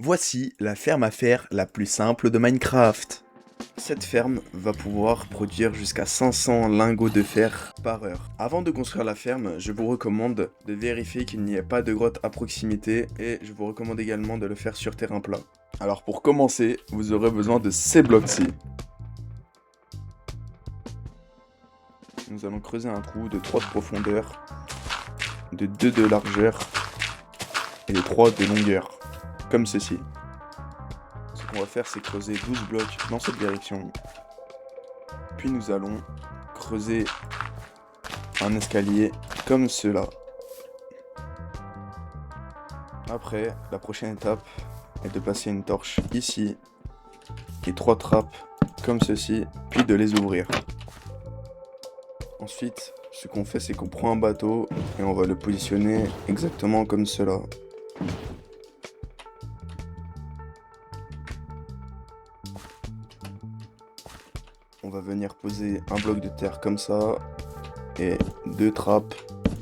Voici la ferme à fer la plus simple de Minecraft. Cette ferme va pouvoir produire jusqu'à 500 lingots de fer par heure. Avant de construire la ferme, je vous recommande de vérifier qu'il n'y ait pas de grotte à proximité et je vous recommande également de le faire sur terrain plat. Alors pour commencer, vous aurez besoin de ces blocs-ci. Nous allons creuser un trou de 3 de profondeur, de 2 de largeur et de 3 de longueur, comme ceci. Ce qu'on va faire, c'est creuser 12 blocs dans cette direction. Puis nous allons creuser un escalier comme cela. Après, la prochaine étape est de passer une torche ici et 3 trappes comme ceci, puis de les ouvrir. Ensuite, ce qu'on fait, c'est qu'on prend un bateau et on va le positionner exactement comme cela. On va venir poser un bloc de terre comme ça et 2 trappes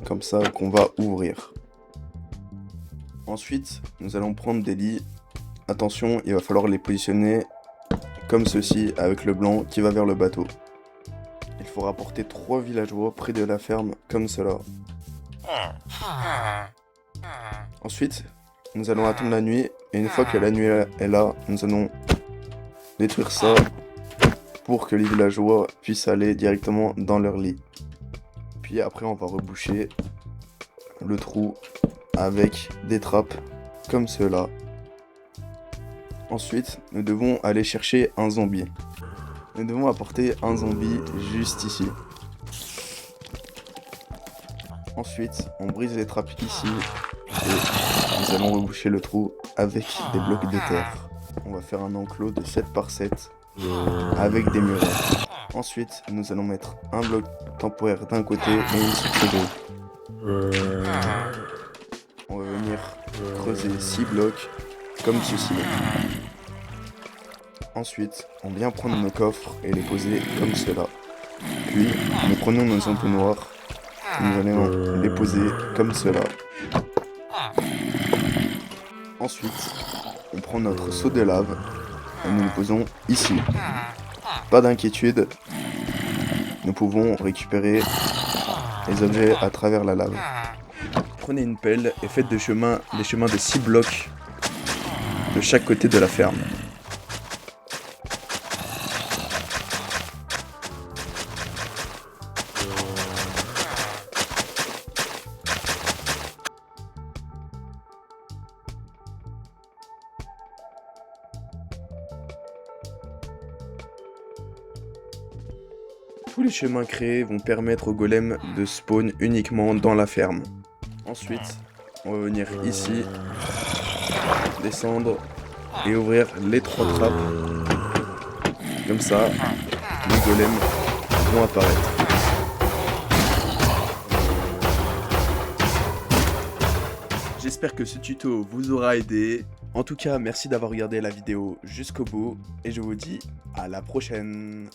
comme ça qu'on va ouvrir. Ensuite, nous allons prendre des lits. Attention, il va falloir les positionner comme ceci avec le blanc qui va vers le bateau. Il faut rapporter 3 villageois près de la ferme comme cela. Ensuite, nous allons attendre la nuit et une fois que la nuit est là, nous allons détruire ça pour que les villageois puissent aller directement dans leur lit. Puis après, on va reboucher le trou avec des trappes comme cela. Ensuite, nous devons aller chercher un zombie. Nous devons apporter un zombie juste ici. Ensuite, on brise les trappes ici et nous allons reboucher le trou avec des blocs de terre. On va faire un enclos de 7 par 7 avec des murets. Ensuite, nous allons mettre un bloc temporaire d'un côté et une source d'eau. On va venir creuser 6 blocs comme ceci. Ensuite, on vient prendre nos coffres et les poser comme cela. Puis, nous prenons nos entonnoirs et nous allons les poser comme cela. Ensuite, on prend notre seau de lave et nous le posons ici. Pas d'inquiétude, nous pouvons récupérer les objets à travers la lave. Prenez une pelle et faites des chemins de 6 blocs de chaque côté de la ferme. Tous les chemins créés vont permettre aux golems de spawn uniquement dans la ferme. Ensuite, on va venir ici, descendre et ouvrir les 3 trappes. Comme ça, les golems vont apparaître. J'espère que ce tuto vous aura aidé. En tout cas, merci d'avoir regardé la vidéo jusqu'au bout et je vous dis à la prochaine.